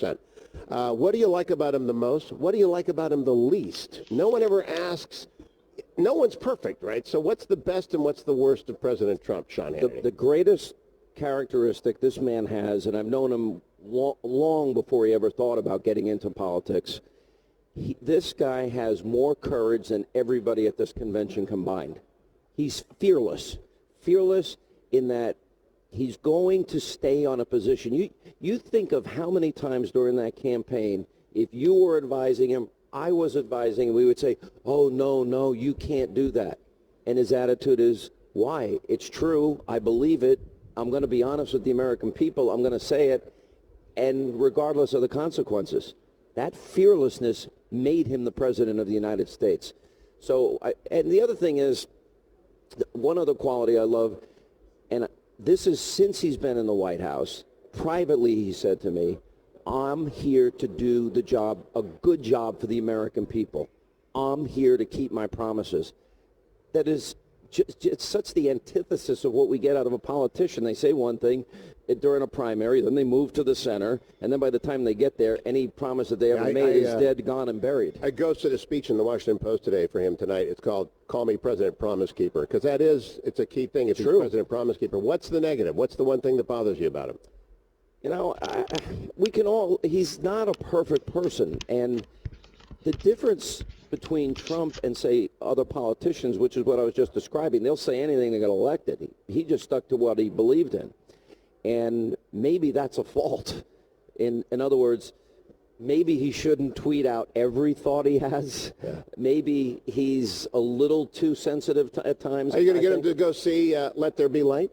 100%. What do you like about him the most? What do you like about him the least? No one ever asks. No one's perfect, right? So what's the best and what's the worst of President Trump, Sean Hannity? The greatest characteristic this man has, and I've known him long before he ever thought about getting into politics, this guy has more courage than everybody at this convention combined. He's fearless. Fearless in that he's going to stay on a position. You think of how many times during that campaign, if you were advising him, I was advising him, we would say, oh, no, you can't do that. And his attitude is, why? It's true. I believe it. I'm going to be honest with the American people. I'm going to say it. And regardless of the consequences, that fearlessness made him the president of the United States. So, and the other thing is, one other quality I love, and this is since he's been in the White House, privately he said to me, I'm here to do the job, a good job for the American people. I'm here to keep my promises. That is just such the antithesis of what we get out of a politician. They say one thing during a primary, then they move to the center, and then by the time they get there, any promise that they ever made is dead, gone, and buried. I ghosted a speech in the Washington Post today for him tonight. It's called Call Me President Promise Keeper, because it's a key thing if he's President Promise Keeper. What's the negative? What's the one thing that bothers you about him? You know, he's not a perfect person. And the difference between Trump and, say, other politicians, which is what I was just describing, they'll say anything to get elected. He just stuck to what he believed in. And maybe that's a fault. In other words, maybe he shouldn't tweet out every thought he has. Yeah. Maybe he's a little too sensitive at times. Are you going to get him to go see Let There Be Light?